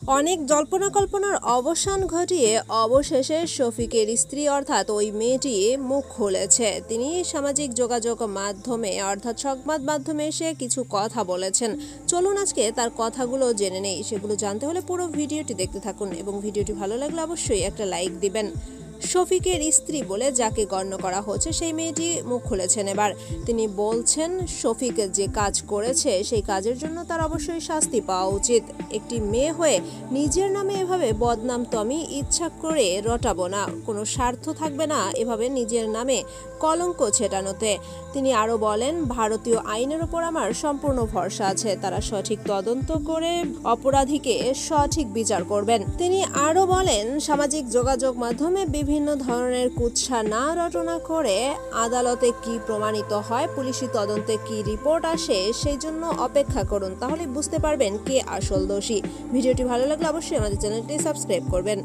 অনেক জল্পনা কল্পনার অবসান ঘটিয়ে অবশেষে শফিকের স্ত্রী অর্থাৎ ওই মেয়েটি মুখ খুলেছে। তিনি সামাজিক যোগাযোগ মাধ্যমে অর্থাৎ সংবাদ মাধ্যমে এসে কিছু কথা বলেছেন। চলুন আজকে তার কথাগুলো জেনে নেই। সেগুলো জানতে হলে পুরো ভিডিওটি দেখতে থাকুন এবং ভিডিওটি ভালো লাগলে অবশ্যই একটা লাইক দিবেন। শফিকের স্ত্রী বলে যাকে গণ্য করা হচ্ছে সেই মেয়েটি মুখ খুলেছেন। এবার তিনি বলছেন শফিক যে কাজ করেছে সেই কাজের জন্য তার অবশ্যই শাস্তি পাওয়া উচিত। একটি মেয়ে হয়ে নিজের নামে এভাবে বদনাম তো আমি ইচ্ছা করে রটাবো না, কোনো স্বার্থ থাকবে না এভাবে নিজের নামে কলঙ্ক ছেটানোতে। তিনি আরো বলেন, ভারতীয় আইনের উপর আমার সম্পূর্ণ ভরসা আছে, তারা সঠিক তদন্ত করে অপরাধীকে সঠিক বিচার করবেন। তিনি আরো বলেন, সামাজিক যোগাযোগ মাধ্যমে বিভিন্ন ধরনের কুৎসা না রটনা করে আদালতে কি প্রমাণিত হয়, পুলিশি তদন্তে কি রিপোর্ট আসে সেই জন্য অপেক্ষা করুন, তাহলে বুঝতে পারবেন কে আসল দোষী। ভিডিওটি ভালো লাগলে অবশ্যই আমাদের চ্যানেলটি সাবস্ক্রাইব করবেন।